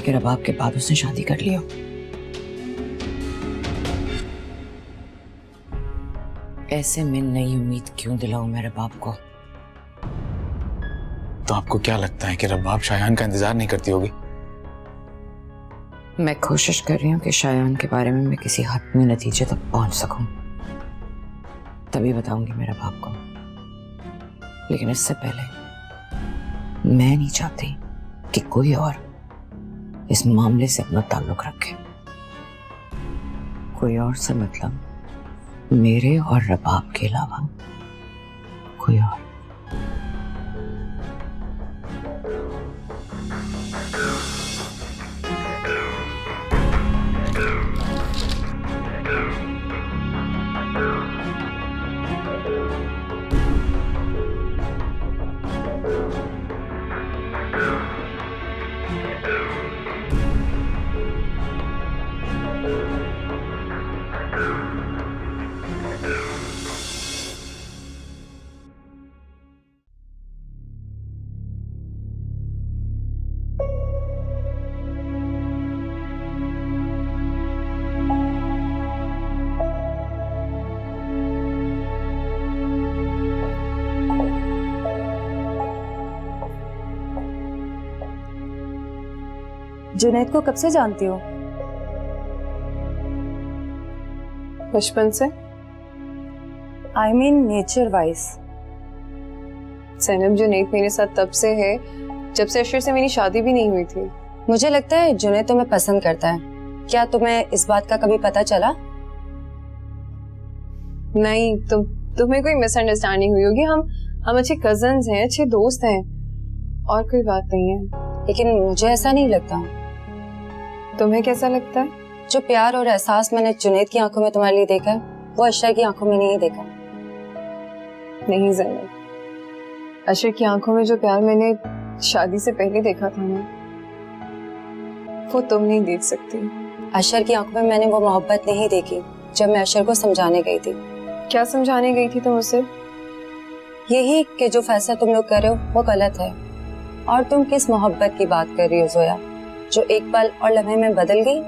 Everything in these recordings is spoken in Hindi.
कि रबाब के बाद उसने शादी कर लिया। ऐसे में नई उम्मीद क्यों दिलाऊं मैं रबाब को? तो आपको क्या लगता है कि रबाब शायान का इंतजार नहीं करती होगी? मैं कोशिश कर रही हूँ कि शायान के बारे में मैं किसी हतमी नतीजे तक पहुंच सकूं, तभी बताऊंगी मैं रबाब को। लेकिन इससे पहले मैं नहीं चाहती कि कोई और इस मामले से अपना ताल्लुक रखे। कोई और से मतलब मेरे और रबाब के अलावा कोई और। जुनैद को कब से जानती हो? बचपन से। I mean nature wise. Zainab, Junaid मेरे साथ तब से है जब से अशर से मेरी शादी भी नहीं हुई थी। मुझे लगता है जुनैद तुम्हें पसंद करता है। क्या तुम्हें इस बात का कभी पता चला? नहीं, तुम्हें कोई मिसअंडरस्टैंडिंग हुई होगी। हम अच्छे कजन्स हैं, अच्छे दोस्त हैं, और कोई बात नहीं है। लेकिन मुझे ऐसा नहीं लगता। तुम्हें कैसा लगता है? जो प्यार और एहसास मैंने जुनैद की आंखों में तुम्हारे लिए देखा है, वो अशर की आंखों में नहीं देखा। नहीं ज़ैनब, अशर की आंखों में जो प्यार मैंने शादी से पहले देखा था ना, वो तुम नहीं देख सकती। अशर की आंखों में मैंने वो मोहब्बत नहीं देखी जब मैं अशर को समझाने गई थी। क्या समझाने गई थी तुम उसे? यही कि जो फैसला तुम लोग कर रहे हो वो गलत है। और तुम किस मोहब्बत की बात कर रही हो जोया, जो एक पल और लम्हे में बदल गई?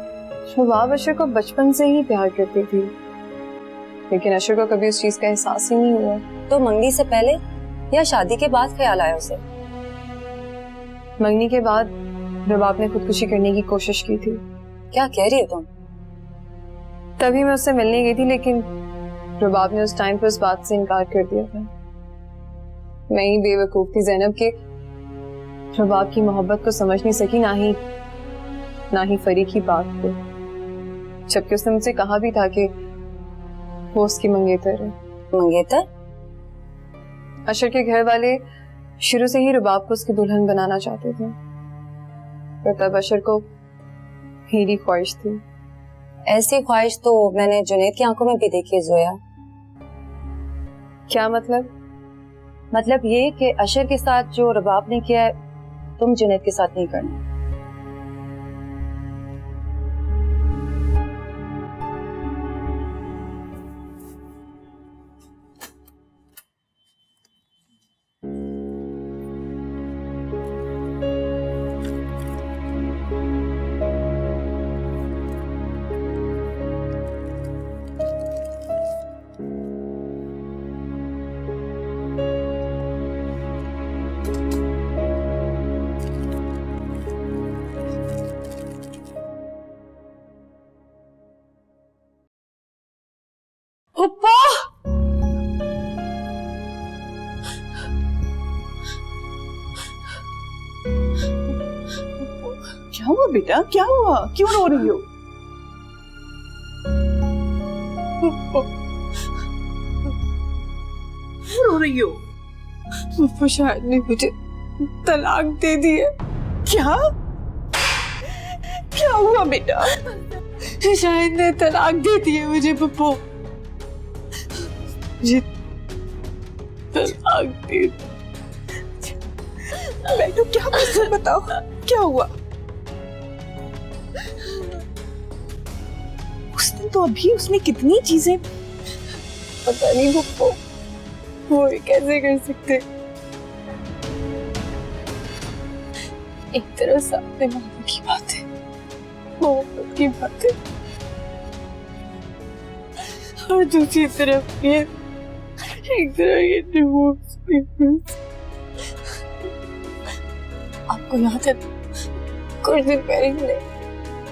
शुबाब अशर को बचपन से ही प्यार करती थी, लेकिन अशर को कभी उस चीज का एहसास ही नहीं हुआ। तो मंगनी से पहले या शादी के बाद ख्याल आया उसे? मंगनी के बाद रबाब ने खुदकुशी करने की कोशिश की थी। क्या कह रही हो तुम? तभी मैं उससे मिलने गई थी, लेकिन रबाब ने उस टाइम पर उस बात से इनकार कर दिया था। मैं ही बेवकूफ थी ज़ैनब के रबाब की मोहब्बत को समझ नहीं सकी, ना ही फरी की बात को, जबकि उसने मुझसे कहा भी था कि वो उसकी मंगेतर है। मंगेतर? अशर के घर वाले शुरू से ही रबाब को उसकी दुल्हन बनाना चाहते थे, पर तब अशर को मेरी ख्वाहिश थी। ऐसी ख्वाहिश तो मैंने जुनैद की आंखों में भी देखी है जोया। क्या मतलब? मतलब ये कि अशर के साथ जो रबाब ने किया है, तुम जुनैद के साथ नहीं करना। पप्पा! क्या हुआ बेटा, क्या हुआ? क्यों रो रही हो? क्यों रो रही हो? पप्पा, शायद ने मुझे तलाक दे दी है। क्या? क्या हुआ बेटा? शायद ने तलाक दे दी है मुझे। पप्पू, मुझे तलाक दे दी। बेटू क्या बात है, बताओ क्या हुआ? उसने तो अभी उसमें कितनी चीजें। पता नहीं पप्पू, वो कैसे कर सकते। एक तरह सामने मामू की बात है, मोहब्बत की बातें, और दूसरी तरफ ये एक तरह ये डिवोर्स पेपर्स। आपको याद है कुछ दिन पहले मैंने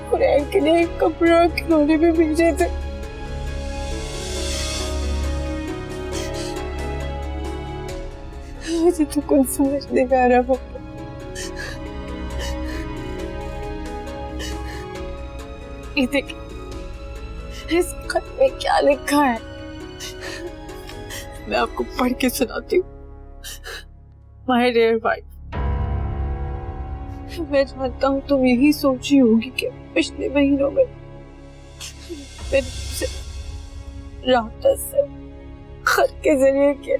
कुरैन के लिए कपड़ा खिलौने में भेजे थे। मुझे तो कुछ समझ नहीं आ रहा पापा। ये देखिए इस खत में क्या लिखा है, मैं आपको पढ़ के सुनाती हूँ। माय डियर वाइफ, मैं जानता हूँ तुम यही सोची होगी कि पिछले महीनों में मैंने तुमसे राब्ता से खत के जरिए किया,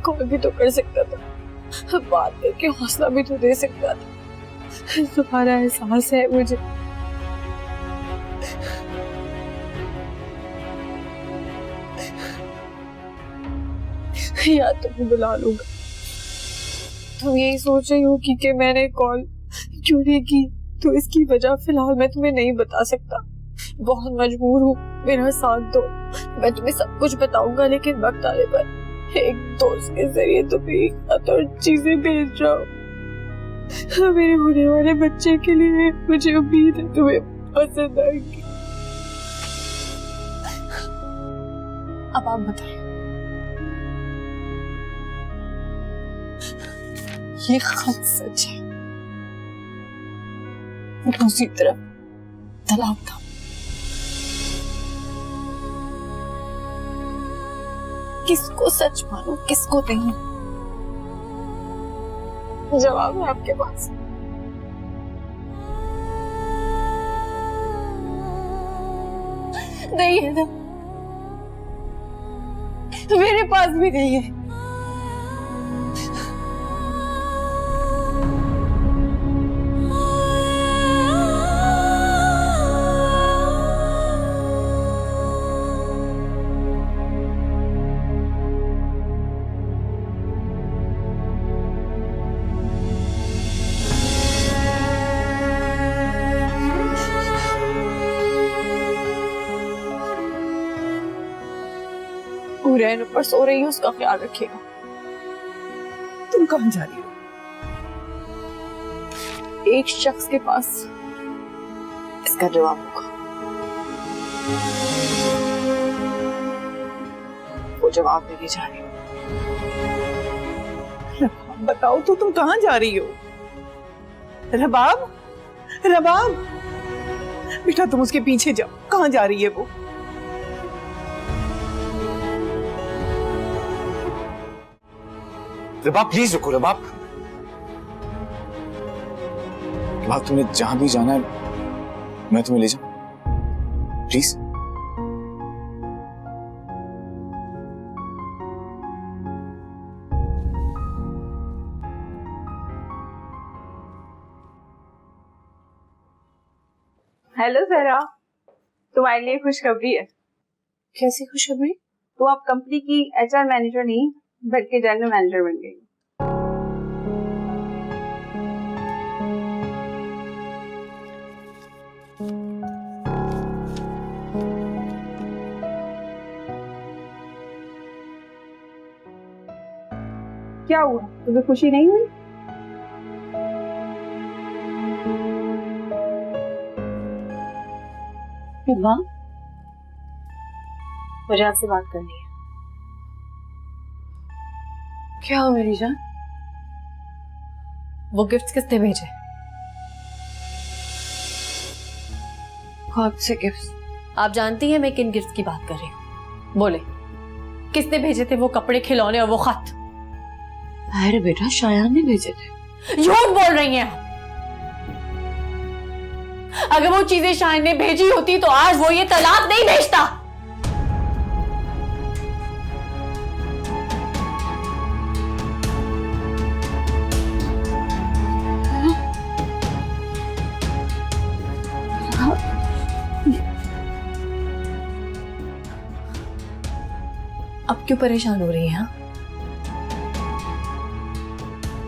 कॉल भी तो कर सकता था, बात करके हौसला भी तो दे सकता था। तुम्हारा एहसास है मुझे। या तुम्हें बुला लूंगा। तुम यही सोच रही हो कि मैंने कॉल क्यों नहीं की, तो इसकी वजह फिलहाल मैं तुम्हें नहीं बता सकता। बहुत मजबूर हूँ, मेरा साथ दो। मैं तुम्हें सब कुछ बताऊंगा, लेकिन वक्त आने पर एक दोस्त के जरिए तुम्हें खत और चीजें भेज रहा हूँ। मेरे होने वाले बच्चे के लिए मुझे उम्मीद है तुम्हें पसंद आएगी। अब आप बताएं, ये खत सच है? दूसरी तरफ तलाक था। किसको सच मानो, किसको नहीं? जवाब है आपके पास? नहीं है ना? मेरे पास भी नहीं है। हुरैन ऊपर सो रही है, उसका ख्याल रखिएगा। तुम कहाँ जा रही हो? एक शख्स के पास इसका जवाब होगा। वो जवाब देने जा रही हूँ। बताओ तो तुम कहाँ जा रही हो? रबाब, रबाब बेटा तुम उसके पीछे जाओ। कहाँ जा रही है वो? रबाब प्लीज रुको। रबाब, रबाब तुम्हें जहां भी जाना है मैं तुम्हें ले जाऊं, प्लीज। हेलो जरा, तुम्हारे लिए खुशखबरी है। कैसी खुशखबरी? तो आप कंपनी की एचआर मैनेजर नहीं बल्कि जनरल मैनेजर बन गई। क्या हुआ, तुम्हें खुशी नहीं हुई? माँ, मुझे आपसे बात करनी है। क्या हो मेरी जान? वो गिफ्ट्स किसने भेजे? कौन से गिफ्ट्स? आप जानती हैं मैं किन गिफ्ट्स की बात कर रही हूँ। बोले, किसने भेजे थे वो कपड़े, खिलौने और वो खत? अरे बेटा, शायान ने भेजे थे। झूठ बोल रही हैं आप। अगर वो चीजें शायान ने भेजी होती तो आज वो ये तलाक नहीं भेजता। अब क्यों परेशान हो रही हैं?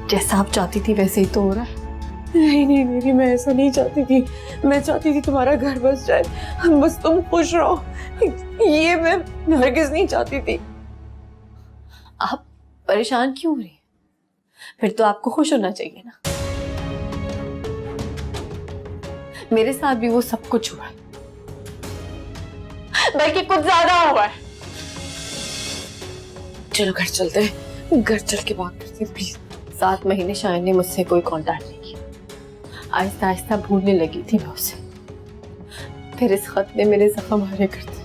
जैसा आप चाहती थी वैसे ही तो हो रहा है। नहीं नहीं नहीं, मैं ऐसा नहीं चाहती थी। मैं चाहती थी तुम्हारा घर बस जाए, बस तुम खुश रहो। ये मैं हरगिज नहीं चाहती थी। आप परेशान क्यों हो रही हैं? फिर तो आपको खुश होना चाहिए ना। मेरे साथ भी वो सब कुछ हुआ है, बल्कि कुछ ज्यादा हुआ है। चलो घर चलते हैं, घर चल के बात करते हैं प्लीज। 7 महीने शायद ने मुझसे कोई कांटेक्ट नहीं किया। आहिस्ता आहिस्ता भूलने लगी थी मैं उसे। फिर इस खत ने मेरे जख्म हरे कर दिए।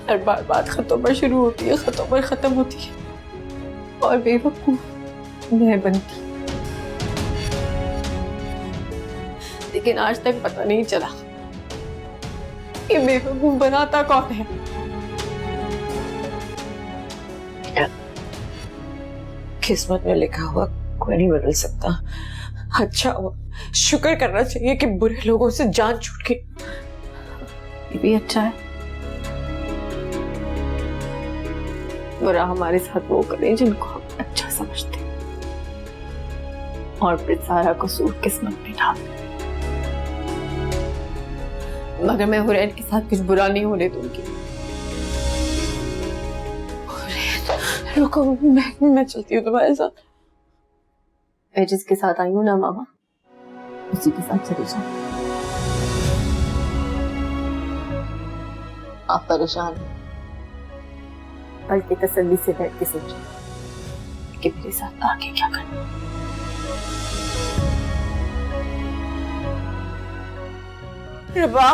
हर बार बात खतों पर शुरू होती है, खतों पर खत्म होती है, और बेवकूफ मैं बनती। लेकिन आज तक पता नहीं चला कि बेवकूफ बनाता कौन है। किस्मत में लिखा हुआ कोई नहीं बदल सकता। अच्छा हुआ, शुक्र करना चाहिए कि बुरे लोगों से जान छूट गई। ये भी अच्छा है। बुरा हमारे साथ वो करें जिनको हम अच्छा समझते हैं, और फिर सारा कसूर किस्मत में डाल दें। मगर मैं हुरैन के साथ कुछ बुरा नहीं होने दूंगी। रुको, मैं चलती हूँ तुम्हारे साथ। मैं जिसके साथ आई हूँ ना मामा, उसी के साथ चली जाओ। आप परेशान हैं, बल्कि तसल्ली से बैठ के सोचिए कि मेरे साथ आगे क्या करना। रबा,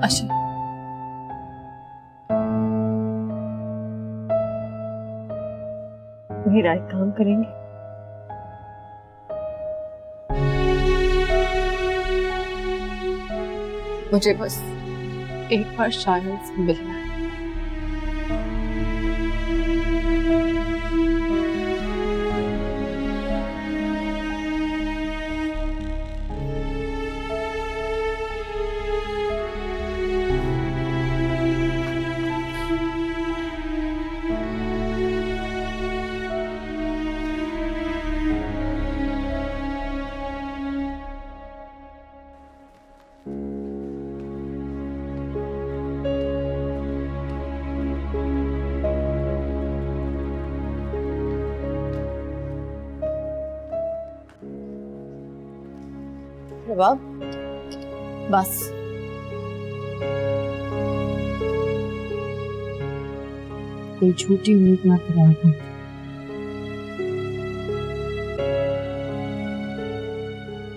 अच्छा, मेरा एक काम करेंगे। मुझे बस एक बार शायद से मिलना है। रबा, बस कोई झूठी उम्मीद मत लगाना।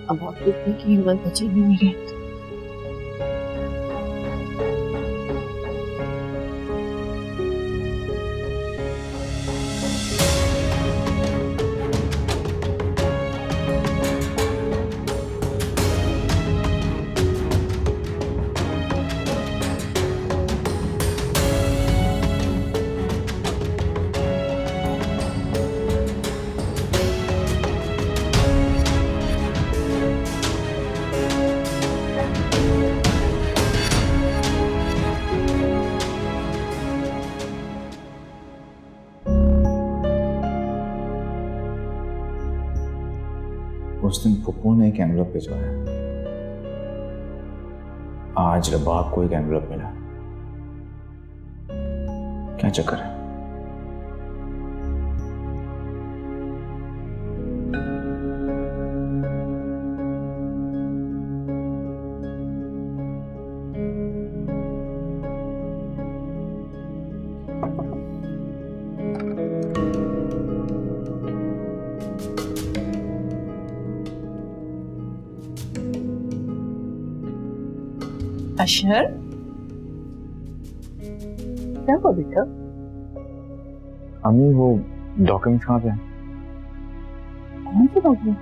अब और टूटने की हिम्मत बची नहीं मेरे अंदर। उस दिन पप्पू ने एक एनवलप भिजवाया। आज रबाब को एक एनवलप मिला। क्या चक्कर है? अशर, क्या हुआ बेटा? अम्मी वो डॉक्यूमेंट्स कहाँ पे हैं? कौन से डॉक्यूमेंट?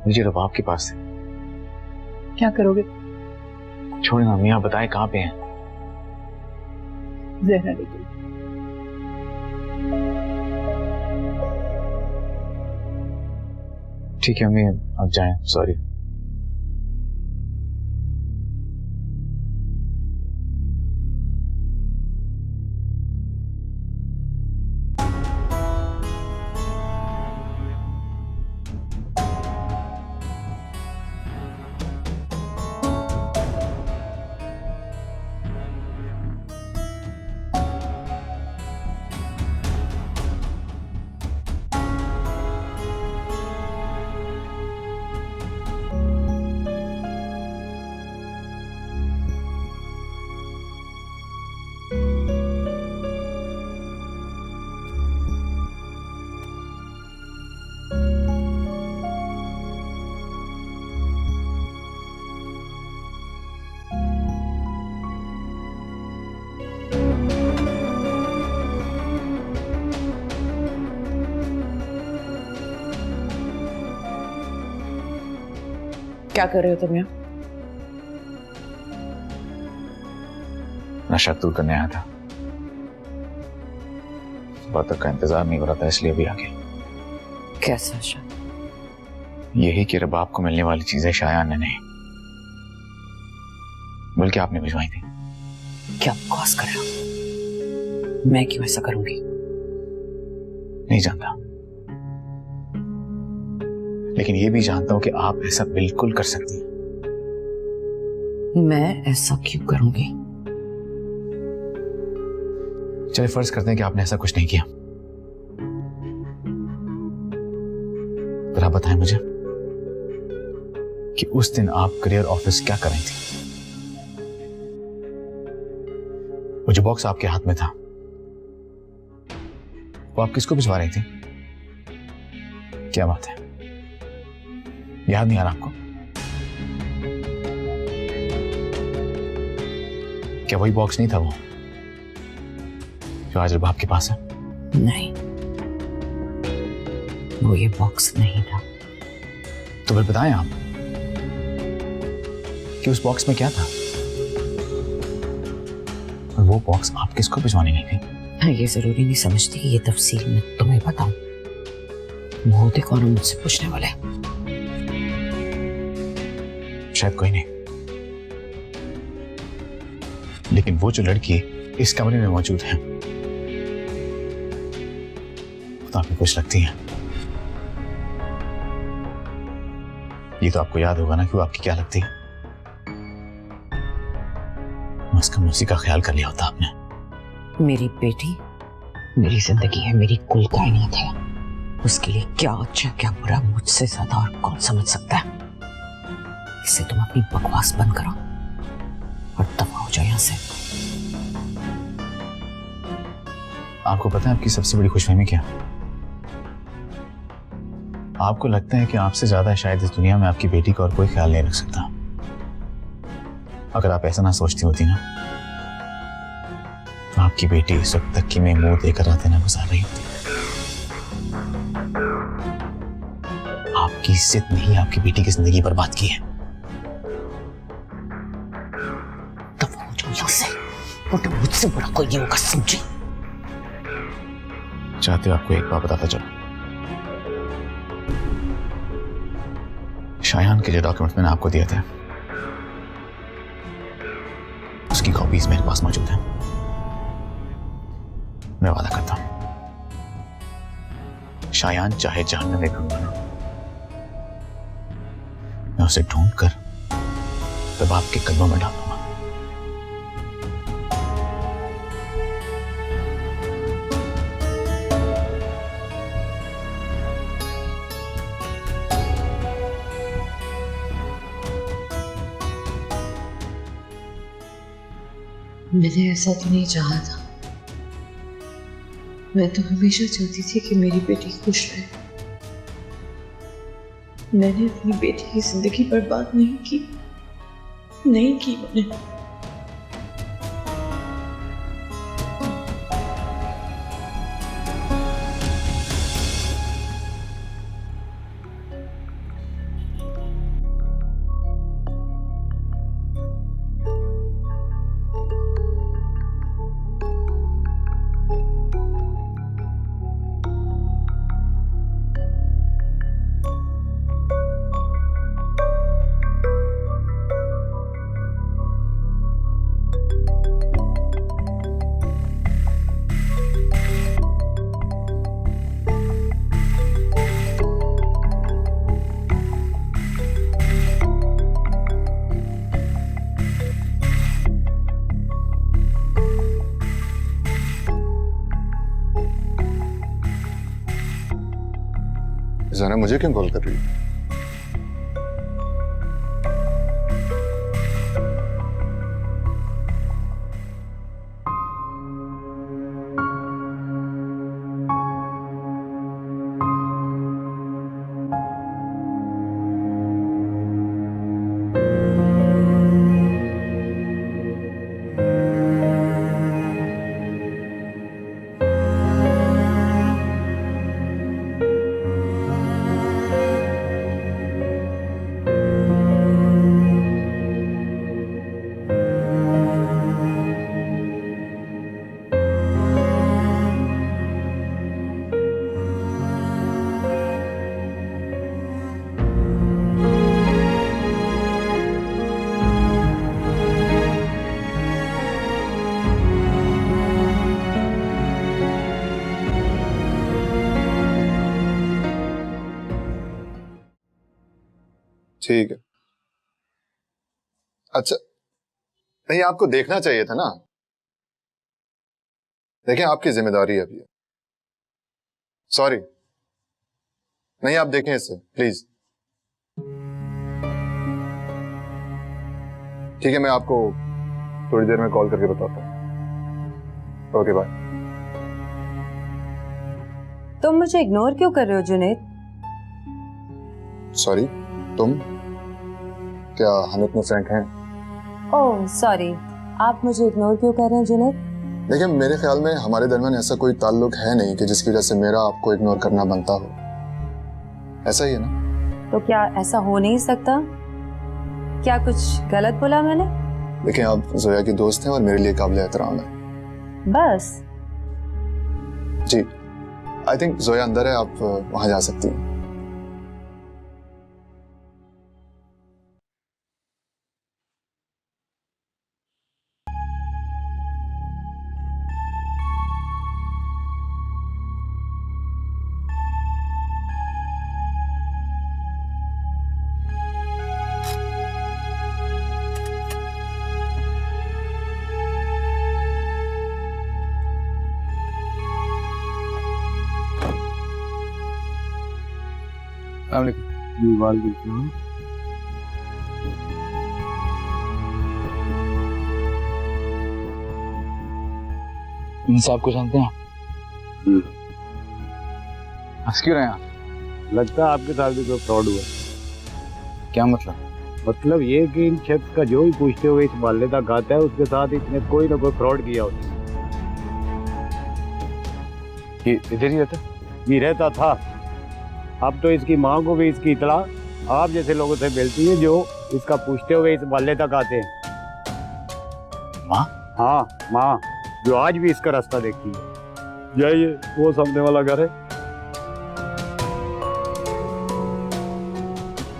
मुझे रबाब के पास है। क्या करोगे? छोड़े ना अम्मी, आप बताएं कहाँ पे हैं? जहरा ले गई। ठीक है अम्मी, आप जाएं। सॉरी। क्या कर रहे हो तुम यहाँ? नशा दूर करने आया था। सुबह तक का इंतजार नहीं हो रहा था, इसलिए अभी आ गया। कैसा नशा? यही कि रबाब को मिलने वाली चीजें शायान ने नहीं बल्कि आपने भिजवाई थी। क्या बकवास कर रहे हो? मैं क्यों ऐसा करूंगी? नहीं जानता, लेकिन ये भी जानता हूं कि आप ऐसा बिल्कुल कर सकती हैं। मैं ऐसा क्यों करूंगी? चलिए फर्ज करते हैं कि आपने ऐसा कुछ नहीं किया, फिर आप बताएं मुझे कि उस दिन आप करियर ऑफिस क्या कर रही थी? वो जो बॉक्स आपके हाथ में था वो आप किसको भिजवा रही थी? क्या बात है, याद नहीं आ रहा आपको? क्या वही बॉक्स नहीं था वो जो आज रबाब के पास है? नहीं, वो ये बॉक्स नहीं था। तो फिर बताएं आप कि उस बॉक्स में क्या था और वो बॉक्स आप किसको भिजवाने गई थी? हाँ, ये जरूरी नहीं समझती कि ये तफसील मैं तुम्हें बताऊं। वो होते कौन मुझसे पूछने वाले? शायद कोई नहीं, लेकिन वो जो लड़की इस कमरे में मौजूद है वो तो आपको कुछ लगती है। ये तो आपको याद होगा ना कि वो आपकी क्या लगती है। उसका उसी का ख्याल कर लिया होता आपने। मेरी बेटी मेरी जिंदगी है, मेरी कुल कायनात है। उसके लिए क्या अच्छा क्या बुरा मुझसे ज्यादा और कौन समझ सकता है? इससे तुम अपनी बकवास बंद करो और दफा हो जाओ यहाँ से। आपको पता है आपकी सबसे बड़ी खुशफहमी क्या? आपको लगता है कि आपसे ज्यादा शायद इस दुनिया में आपकी बेटी का और कोई ख्याल नहीं रख सकता। अगर आप ऐसा ना सोचती होती ना तो आपकी बेटी इस वक्त तक की में मुंह देकर रातें ना गुजार रही होती। आपकी इज्जत ने ही आपकी बेटी की जिंदगी बर्बाद की है। दफा हो जाओ यहाँ से, वरना मुझसे बुरा कोई नहीं होगा, समझे? चाहते हो आपको एक बात बताता चलो, शायान के जो डॉक्यूमेंट मैंने आपको दिए थे उसकी कॉपीज मेरे पास मौजूद है। मैं वादा करता हूं शायान चाहे जहन्नम में क्यों ना, मैं उसे ढूंढकर तब आपके कदमों में डालूंगा। मैंने ऐसा तो नहीं चाहा था। मैं तो हमेशा चाहती थी कि मेरी बेटी खुश रहे। मैंने अपनी बेटी की जिंदगी बर्बाद नहीं की मैंने। ज़ाना मुझे क्यों कॉल कर रही है? ठीक है। अच्छा, नहीं आपको देखना चाहिए था ना। देखें आपकी जिम्मेदारी है अभी। सॉरी, नहीं आप देखें इसे प्लीज। ठीक है, मैं आपको थोड़ी देर में कॉल करके बताता हूँ। Okay bye. तुम मुझे इग्नोर क्यों कर रहे हो जुनैद? सॉरी, तुम क्या हम इतने फ्रैंक हैं? ओह सॉरी, आप मुझे इग्नोर क्यों कर रहे हैं जुनैद? देखिए मेरे ख्याल में हमारे दरमियान ऐसा कोई ताल्लुक है नहीं कि जिसकी वजह से मेरा आपको इग्नोर करना बनता हो। ऐसा ही है ना? तो क्या ऐसा हो नहीं सकता? क्या कुछ गलत बोला मैंने? देखिए आप जोया की दोस्त हैं और मेरे लिए काबिल एहतराम है। बस जी, आई थिंक जोया अंदर है, आप वहां जा सकती हैं। इन साहब को जानते हैं? हंस क्यों रहे हैं आप? लगता है आपके साथ भी कोई फ्रॉड हुआ। क्या मतलब? मतलब ये कि इन शख्स का जो भी पूछते हुए इस मोहल्ले तक आता है उसके साथ इसने कोई ना कोई फ्रॉड किया होता है। ये इधर ही रहता? ये रहता था। अब तो इसकी माँ को भी इसकी इतला आप जैसे लोगों से मिलती है जो इसका पूछते हुए इस मोहल्ले तक आते हैं। माँ? हाँ माँ, जो आज भी इसका रास्ता देखती है। जाइए, वो सामने वाला घर है।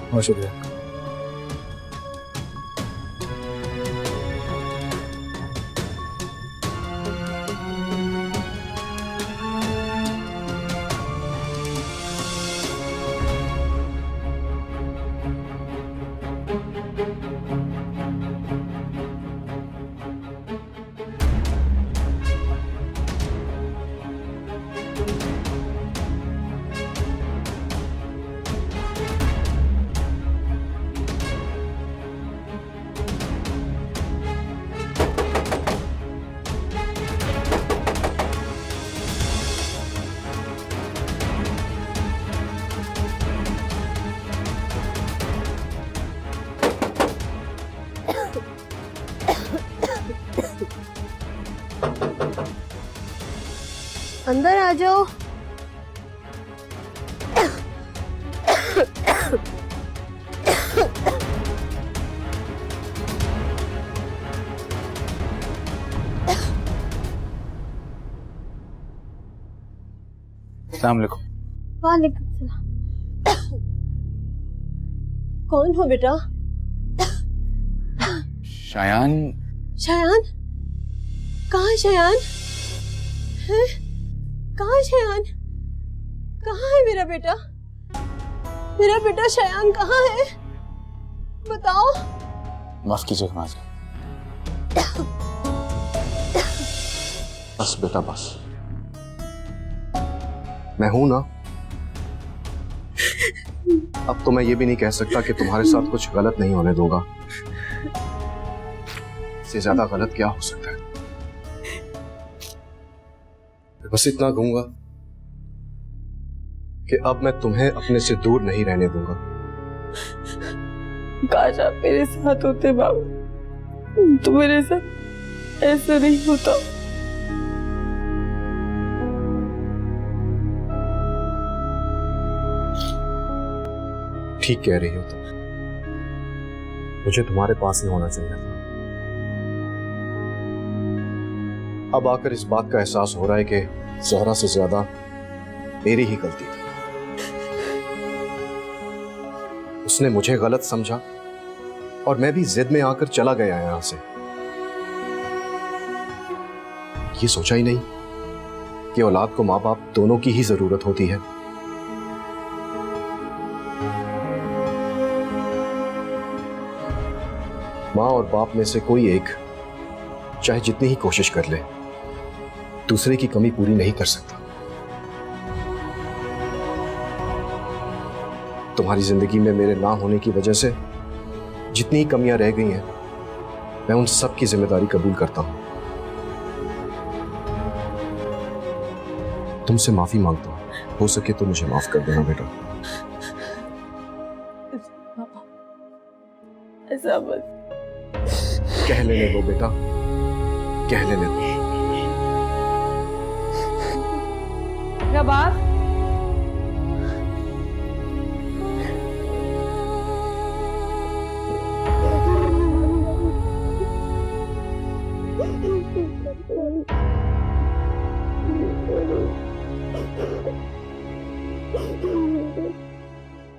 बहुत शुक्रिया। अंदर आ जाओ। अस्सलाम वालेकुम। वालेकुम सलाम। कौन हो बेटा? शायान। शायान? कहाँ है शायान? है? कहाँ है शायान? कहाँ है मेरा बेटा? मेरा बेटा शायान कहाँ है? बताओ। माफ कीजिएगा माँ। बस बेटा बस, मैं हूं ना। अब तो मैं ये भी नहीं कह सकता कि तुम्हारे साथ कुछ गलत नहीं होने दूंगा। इससे ज्यादा गलत क्या हो सकता है? बस इतना कहूंगा कि अब मैं तुम्हें अपने से दूर नहीं रहने दूंगा। काश आप मेरे साथ होते बाबू, तो मेरे साथ ऐसा नहीं होता। ठीक कह रही हो तुम, मुझे तुम्हारे पास ही होना चाहिए था। अब आकर इस बात का एहसास हो रहा है कि ज़हरा से ज्यादा मेरी ही गलती थी। उसने मुझे गलत समझा और मैं भी जिद में आकर चला गया यहां से। ये सोचा ही नहीं कि औलाद को माँ बाप दोनों की ही जरूरत होती है। माँ और बाप में से कोई एक चाहे जितनी ही कोशिश कर ले, दूसरे की कमी पूरी नहीं कर सकता। तुम्हारी जिंदगी में मेरे ना होने की वजह से जितनी ही कमियां रह गई हैं, मैं उन सब की जिम्मेदारी कबूल करता हूं। तुमसे माफी मांगता हूं, हो सके तो मुझे माफ कर देना बेटा। ऐसा मत कह लेने दो बेटा, कह लेने दो। रबाब,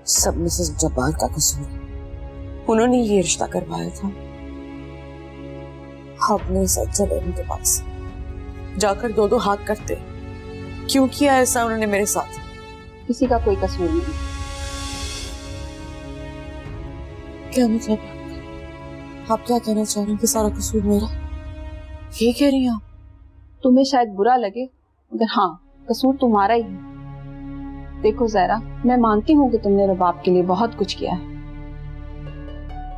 सब मिसेस जब्बार का कसूर है। उन्होंने ये रिश्ता करवाया था। आपने सज्जल के पास जाकर दो हाथ करते। क्यों किया ऐसा उन्होंने मेरे साथ? किसी का कोई कसूर नहीं। क्या मतलब? आप क्या कहना चाह रहे हैं कि सारा कसूर मेरा? ये कह रही हैं आप? तुम्हें शायद बुरा लगे, मगर हाँ, कसूर तुम्हारा ही है। देखो ज़हरा, मैं मानती हूँ कि तुमने रबाब के लिए बहुत कुछ किया है।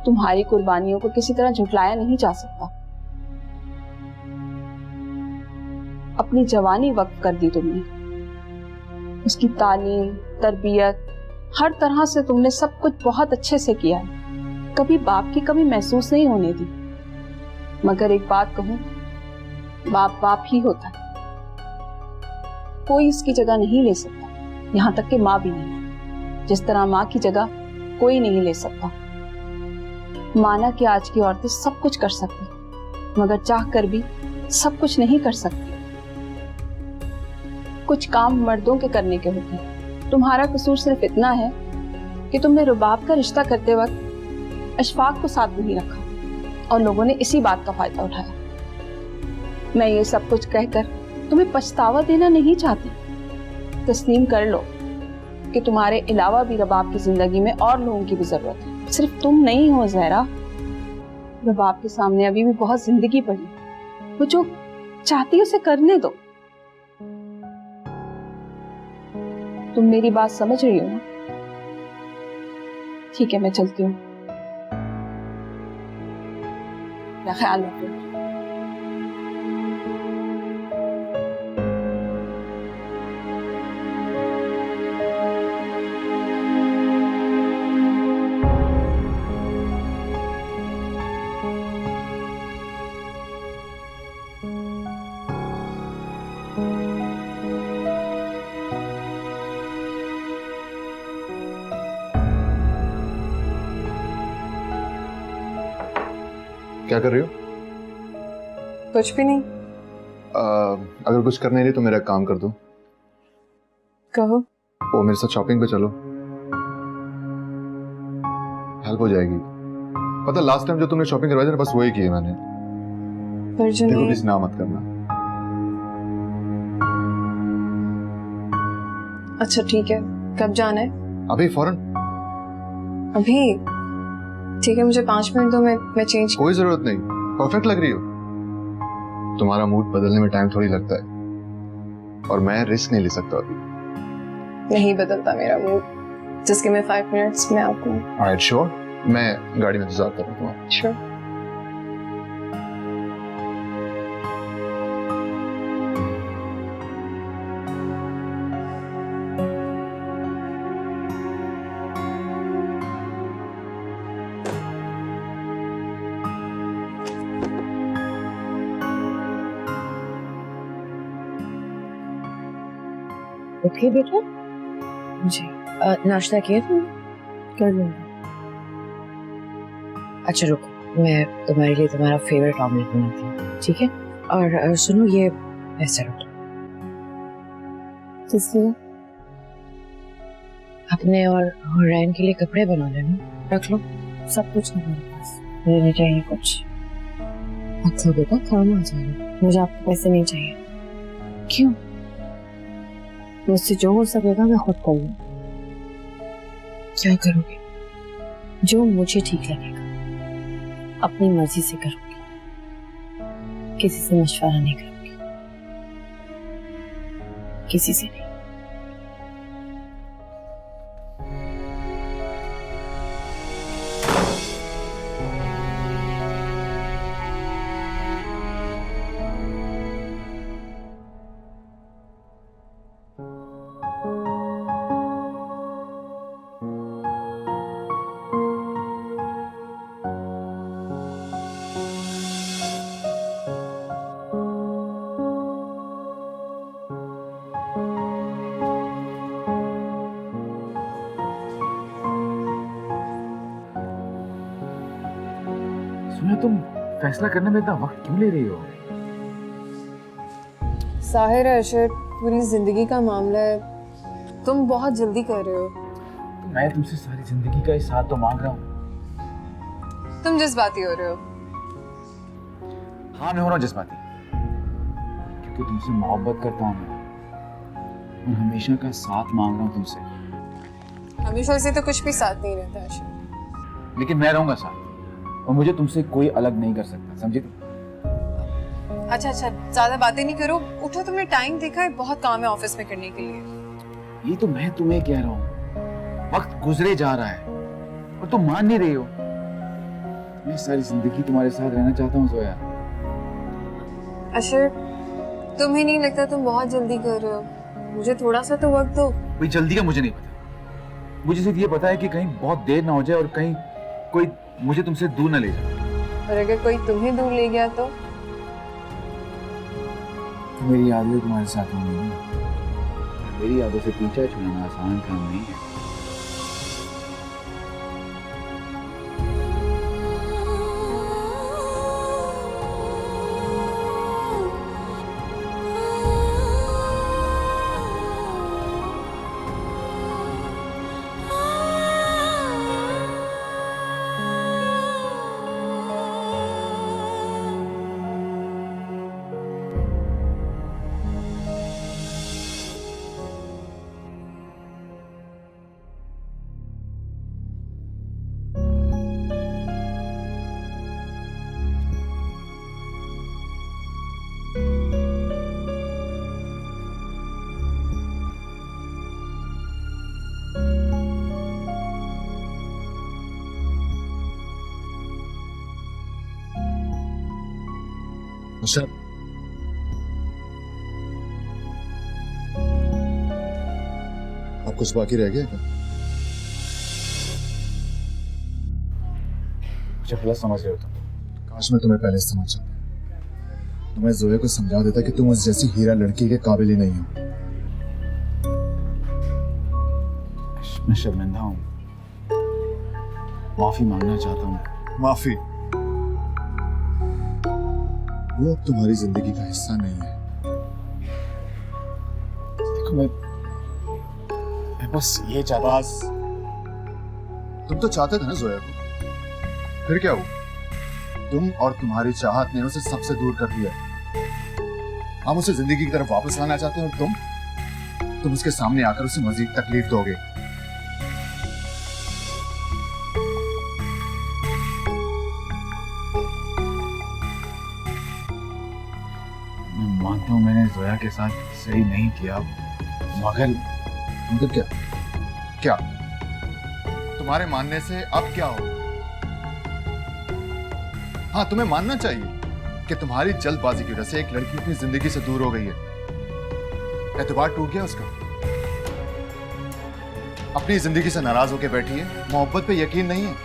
तुम्हारी कुर्बानियों को किसी तरह झुटलाया नहीं जा सकता। अपनी जवानी वक्त कर दी तुमने, उसकी तालीम, तरबियत, हर तरह से तुमने सब कुछ बहुत अच्छे से किया है। कभी बाप की कमी महसूस नहीं होने दी। मगर एक बात कहूं, बाप बाप ही होता है, कोई इसकी जगह नहीं ले सकता, यहाँ तक कि माँ भी नहीं। जिस तरह माँ की जगह कोई नहीं ले सकता। माना कि आज की औरतें सब कुछ कर सकती, मगर चाह कर भी सब कुछ नहीं कर सकती। कुछ काम मर्दों के करने के होते हैं। तुम्हारा कसूर सिर्फ इतना है कि तुमने रुबाब का रिश्ता करते वक्त अशफाक को साथ नहीं रखा और लोगों ने इसी बात का फायदा उठाया। मैं ये सब कुछ कहकर तुम्हें पछतावा देना नहीं चाहती। तस्लीम कर लो कि तुम्हारे अलावा भी रबाब की जिंदगी में और लोगों की भी जरूरत है। सिर्फ तुम नहीं हो ज़हरा। रबाब के सामने अभी भी बहुत जिंदगी पड़ी। वो जो चाहती है उसे करने दो। तुम मेरी बात समझ रही हो ना? ठीक है, मैं चलती हूँ। अपना ख्याल रखो। क्या कर रही हो? कुछ भी नहीं। अगर कुछ करना ही नहीं तो मेरा एक काम कर दो। कहो। वो मेरे साथ शॉपिंग पे चलो, हेल्प हो जाएगी। पता लास्ट टाइम जो तुमने शॉपिंग करवाई थी ना, बस वही की है मैंने। पर जो देखो नहीं। किसी ना मत करना। अच्छा ठीक है, कब जाना है? अभी फौरन। अभी? ठीक है, मुझे 5 मिनट दो, मैं चेंज। कोई जरूरत नहीं, परफेक्ट लग रही हो। तुम्हारा मूड बदलने में टाइम थोड़ी लगता है, और मैं रिस्क नहीं ले सकता अभी। नहीं बदलता मेरा मूड, जिसके मैं 5 मिनट्स में आती हूँ। Alright, sure. मैं गाड़ी में इंतजार कर रहा हूँ। श्योर। ओके बेटा जी, नाश्ता किया तुमने? कर लूंगा। अच्छा रुको, मैं तुम्हारे लिए तुम्हारा फेवरेट ऑमलेट बनाती हूँ, ठीक है? और सुनो, ये ऐसा रखो। किस लिए? अपने और रैन के लिए कपड़े बना लेना, रख लो। सब कुछ है मेरे पास। लेने चाहिए कुछ। अच्छा बेटा, काम आ जाएगा। मुझे आपके पैसे नहीं चाहिए। क्यों? मुझसे जो हो सकेगा मैं खुद करूँगी। क्या करोगे? जो मुझे ठीक लगेगा, अपनी मर्जी से करूँगी, किसी से मशवरा नहीं करूँगी, किसी से नहीं। सुना, तुम फैसला करने में इतना वक्त क्यों ले रही हो? साहिर अर्शद, पूरी जिंदगी का मामला है, तुम बहुत जल्दी कर रहे हो। तो मैं तुमसे सारी जिंदगी का ही साथ तो मांग रहा हूँ। तुम जज्बाती हो रहे हो। हाँ, मैं हो रहा हूँ जज्बाती, क्योंकि तुमसे मोहब्बत करता हूँ मैं, और हमेशा का साथ मांग रहा हूँ तुमसे। हमेशा से तो कुछ भी साथ नहीं रहता अर्शद। लेकिन मैं रहूंगा साथ, और मुझे तुमसे कोई अलग नहीं कर सकता, समझे तुम? अच्छा अच्छा, ज्यादा बातें नहीं करो, उठो। तुमने टाइम देखा है? बहुत काम है ऑफिस में करने के लिए। ये तो मैं तुम्हें कह रहा हूँ, वक्त गुजरे जा रहा है और तुम मान नहीं रही हो। मैं सारी जिंदगी तुम्हारे साथ रहना चाहता हूँ जोया। अर्शद, तुम्हें नहीं लगता तुम बहुत जल्दी कर रहे हो? मुझे थोड़ा सा तो वक्त दो। कोई जल्दी का मुझे नहीं पता, मुझे सिर्फ ये पता है कि कहीं बहुत देर ना हो जाए और कहीं कोई मुझे तुमसे दूर ना ले जाए। और अगर कोई तुम्हें दूर ले गया तो? मेरी यादें तुम्हारे साथ होंगी, मेरी यादों से पीछा छुड़ाना आसान काम नहीं है। अच्छा, अब कुछ बाकी रह गया क्या? मुझे गलत समझ रहे हो तुम। काश मैं तुम्हें पहले समझ जाता। तो मैं जोया को समझा देता कि तुम उस जैसी हीरा लड़की के काबिल ही नहीं हो। मैं शर्मिंदा हूँ, माफी मांगना चाहता हूँ। माफी? वो अब तुम्हारी जिंदगी का हिस्सा नहीं है। देखो मैं बस ये चाहता। बस तुम तो चाहते थे ना जोया को, फिर क्या हुआ? तुम और तुम्हारी चाहत ने उसे सबसे दूर कर दिया। हम उसे जिंदगी की तरफ वापस लाना चाहते हैं और तुम उसके सामने आकर उसे मजीद तकलीफ दोगे। मैं मानता हूँ मैंने जोया के साथ सही नहीं किया, मगर मतलब क्या? क्या तुम्हारे मानने से अब क्या हो? हाँ, तुम्हें मानना चाहिए कि तुम्हारी जल्दबाजी की वजह से एक लड़की अपनी जिंदगी से दूर हो गई है। एतबार टूट गया उसका। अपनी जिंदगी से नाराज होकर बैठी है, मोहब्बत पे यकीन नहीं है,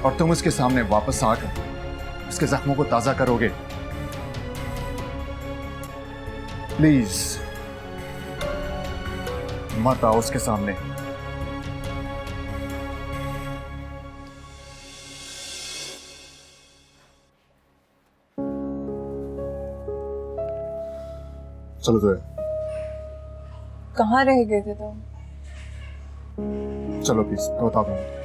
और तुम उसके सामने वापस आकर उसके जख्मों को ताजा करोगे। प्लीज मत आओ उसके सामने। चलो तो कहाँ रह गए थे तुम? चलो प्लीज, मैं बता दूंगा।